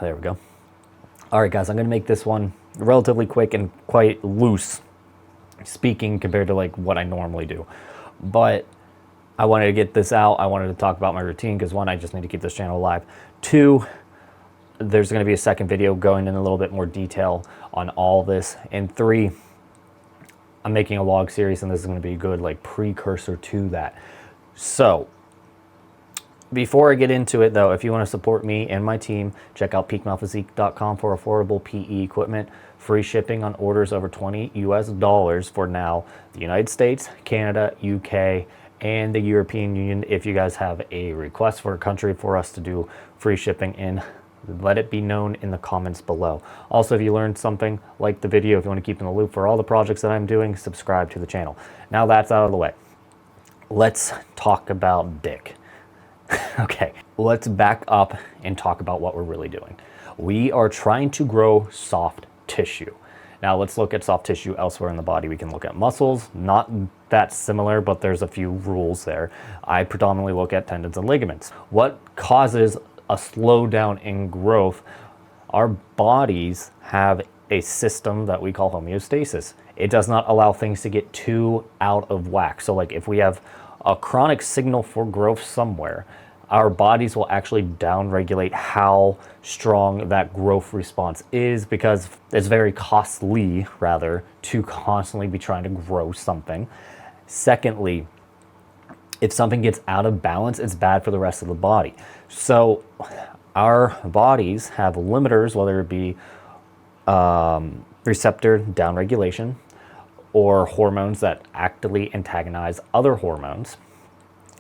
There we go. All right, guys, I'm going to make this one relatively quick and quite loose speaking compared to like what I normally do. But I wanted to get this out. I wanted to talk about my routine because one, I just need to keep this channel alive. Two, there's going to be a second video going in a little bit more detail on all this. And three, I'm making a log series and this is going to be a good like precursor to that. So before I get into it though, if you want to support me and my team, check out peakmouthphysique.com for affordable PE equipment, free shipping on orders over $20 US for now, the United States, Canada, UK, and the European Union. If you guys have a request for a country for us to do free shipping in, let it be known in the comments below. Also, if you learned something, like the video. If you want to keep in the loop for all the projects that I'm doing, subscribe to the channel. Now that's out of the way, let's talk about dick. Okay, let's back up and talk about what we're really doing. We are trying to grow soft tissue. Now let's look at soft tissue elsewhere in the body. We can look at muscles, not that similar, but there's a few rules there. I predominantly look at tendons and ligaments. What causes a slowdown in growth? Our bodies have a system that we call homeostasis. It does not allow things to get too out of whack. So like if we have a chronic signal for growth somewhere, our bodies will actually downregulate how strong that growth response is, because it's very costly, rather, to constantly be trying to grow something. Secondly, if something gets out of balance, it's bad for the rest of the body. So our bodies have limiters, whether it be receptor downregulation or hormones that actively antagonize other hormones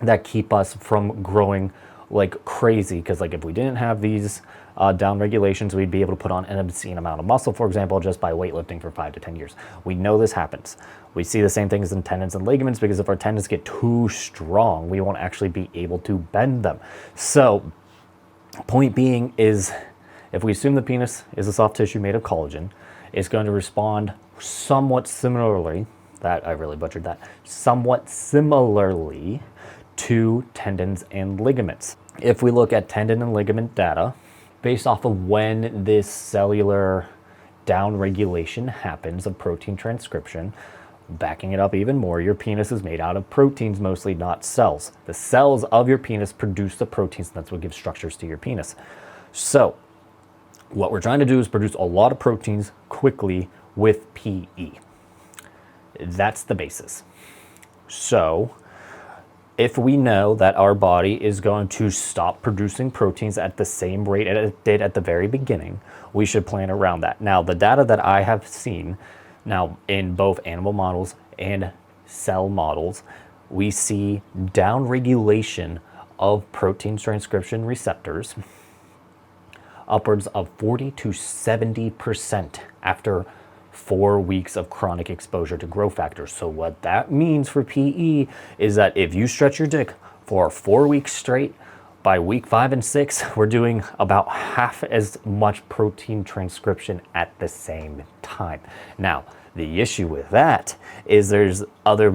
that keep us from growing like crazy. Because like if we didn't have these down regulations, we'd be able to put on an obscene amount of muscle, for example, just by weightlifting for 5 to 10 years. We know this happens. We see the same things in tendons and ligaments, because if our tendons get too strong, we won't actually be able to bend them. So point being is, if we assume the penis is a soft tissue made of collagen, it's going to respond somewhat similarly, that I really butchered that, somewhat similarly to tendons and ligaments. If we look at tendon and ligament data, based off of when this cellular downregulation happens of protein transcription, backing it up even more, your penis is made out of proteins mostly, not cells. The cells of your penis produce the proteins, and that's what gives structures to your penis. So what we're trying to do is produce a lot of proteins quickly with PE. That's the basis. So if we know that our body is going to stop producing proteins at the same rate it did at the very beginning, we should plan around that. Now, the data that I have seen now in both animal models and cell models, we see downregulation of protein transcription receptors upwards of 40 to 70% after 4 weeks of chronic exposure to growth factors. So what that means for PE is that if you stretch your dick for 4 weeks straight, by week 5 and 6, we're doing about half as much protein transcription at the same time. Now, the issue with that is there's other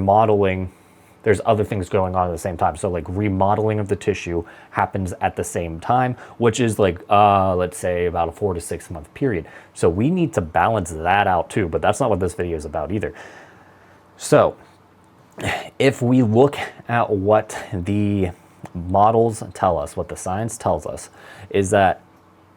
things going on at the same time. So like remodeling of the tissue happens at the same time, which is like, let's say about a 4 to 6 month period. So we need to balance that out too, but that's not what this video is about either. So if we look at what the models tell us, what the science tells us, is that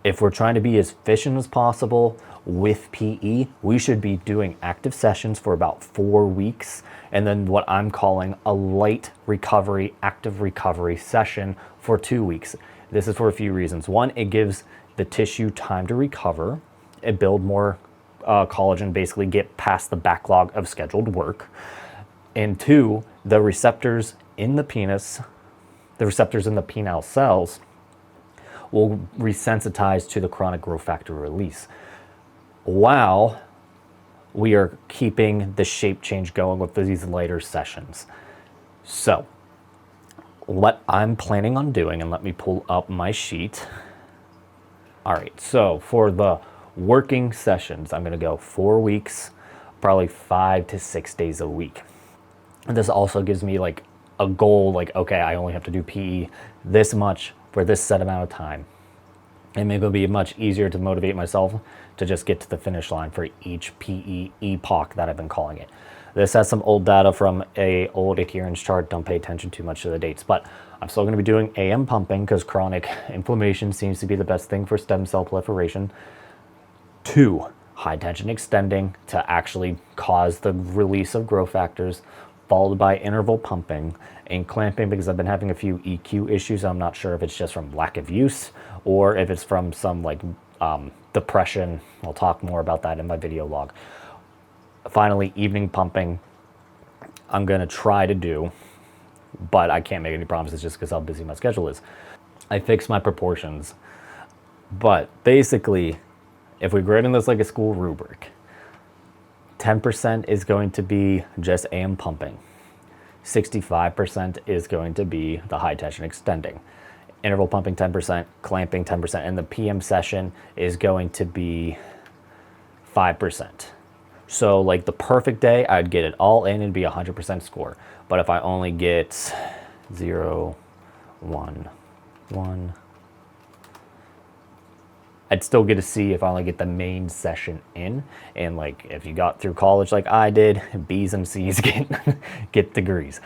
if we're trying to be as efficient as possible with PE, we should be doing active sessions for about 4 weeks, and then what I'm calling a light recovery, active recovery session for 2 weeks. This is for a few reasons. One, it gives the tissue time to recover, it build more collagen, basically get past the backlog of scheduled work. And two, the receptors in the penis, the receptors in the penile cells will resensitize to the chronic growth factor release, while we are keeping the shape change going with these later sessions. So what I'm planning on doing, and let me pull up my sheet. All right, so for the working sessions, I'm going to go 4 weeks, probably 5 to 6 days a week. And this also gives me like a goal, like, okay, I only have to do PE this much for this set amount of time. and maybe it'll be much easier to motivate myself to just get to the finish line for each PE epoch that I've been calling it. This has some old data from a old adherence chart. Don't pay attention too much to the dates, but I'm still going to be doing AM pumping because chronic inflammation seems to be the best thing for stem cell proliferation. 2, high tension extending to actually cause the release of growth factors, followed by interval pumping and clamping, because I've been having a few EQ issues. I'm not sure if it's just from lack of use or if it's from some like depression. I'll talk more about that in my video log. Finally, evening pumping I'm going to try to do, but I can't make any promises just because how busy my schedule is. I fixed my proportions, but basically, if we grade in this like a school rubric, 10% is going to be just AM pumping. 65% is going to be the high tension extending. Interval pumping 10%, clamping 10%, and the PM session is going to be 5%. So like the perfect day, I'd get it all in and be 100% score. But if I only get 0, 1, 1, I'd still get a C if I only get the main session in. And like if you got through college like I did, B's and C's get degrees.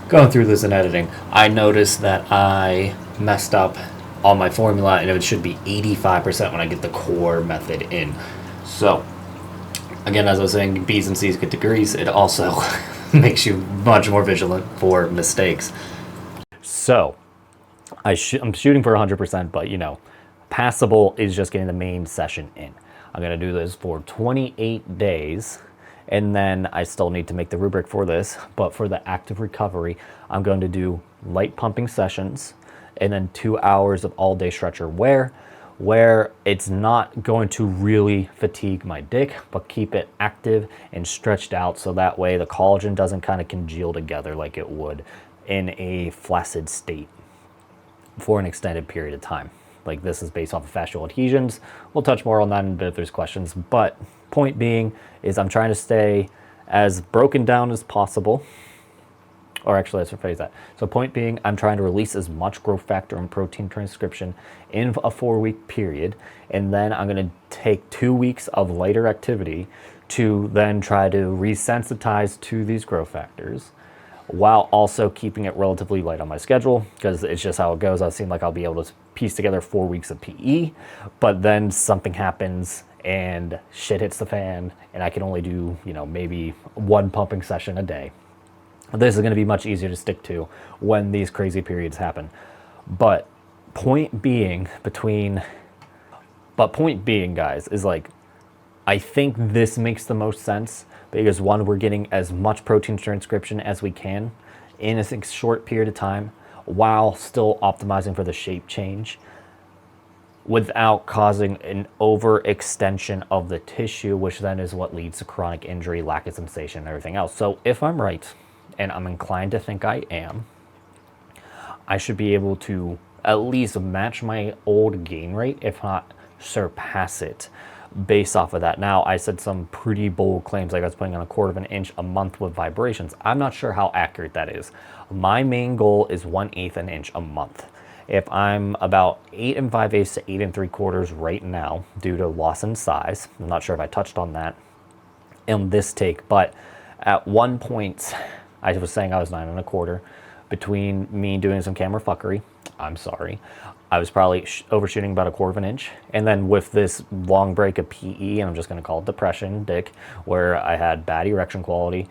Going through this in editing, I noticed that I messed up on my formula and it should be 85% when I get the core method in. So again, as I was saying, B's and C's get degrees. It also makes you much more vigilant for mistakes. So I'm shooting for 100%, but you know, passable is just getting the main session in. I'm going to do this for 28 days, and then I still need to make the rubric for this, but for the active recovery, I'm going to do light pumping sessions and then 2 hours of all-day stretcher wear, where it's not going to really fatigue my dick, but keep it active and stretched out so that way the collagen doesn't kind of congeal together like it would in a flaccid state for an extended period of time. Like this is based off of fascial adhesions. We'll touch more on that in a bit if there's questions, but point being is I'm trying to stay as broken down as possible. Or actually, let's rephrase that. So point being, I'm trying to release as much growth factor and protein transcription in a 4-week period. And then I'm going to take 2 weeks of lighter activity to then try to resensitize to these growth factors while also keeping it relatively light on my schedule, because it's just how it goes. I seem like I'll be able to piece together 4 weeks of PE, but then something happens and shit hits the fan and I can only do, you know, maybe 1 pumping session a day. This is going to be much easier to stick to when these crazy periods happen. But point being, guys, is like, I think this makes the most sense because one, we're getting as much protein transcription as we can in a short period of time while still optimizing for the shape change without causing an overextension of the tissue, which then is what leads to chronic injury, lack of sensation, and everything else. So if I'm right, and I'm inclined to think I am, I should be able to at least match my old gain rate, if not surpass it, based off of that. Now, I said some pretty bold claims, like I was putting on 1/4 inch a month with vibrations. I'm not sure how accurate that is. My main goal is 1/8 an inch a month. If I'm about 8 5/8 to 8 3/4 right now due to loss in size, I'm not sure if I touched on that in this take, but at one point, I was saying I was 9 1/4. Between me doing some camera fuckery, I'm sorry, I was probably overshooting about 1/4 inch. And then with this long break of PE, and I'm just going to call it depression, dick, where I had bad erection quality,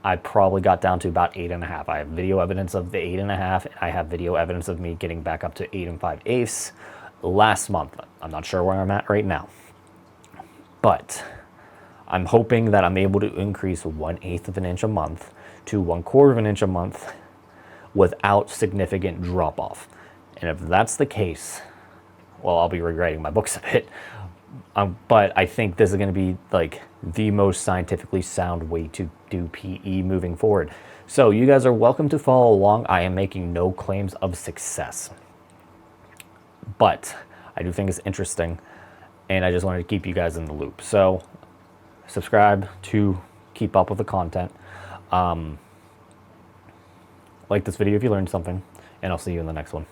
I probably got down to about 8 1/2. I have video evidence of the 8 1/2. I have video evidence of me getting back up to 8 5/8 last month. I'm not sure where I'm at right now, but I'm hoping that I'm able to increase 1/8 of an inch a month to 1/4 inch a month without significant drop off. And if that's the case, well, I'll be rewriting my books a bit. But I think this is going to be like the most scientifically sound way to do PE moving forward. So you guys are welcome to follow along. I am making no claims of success, but I do think it's interesting, and I just wanted to keep you guys in the loop. So subscribe to keep up with the content. Like this video if you learned something, and I'll see you in the next one.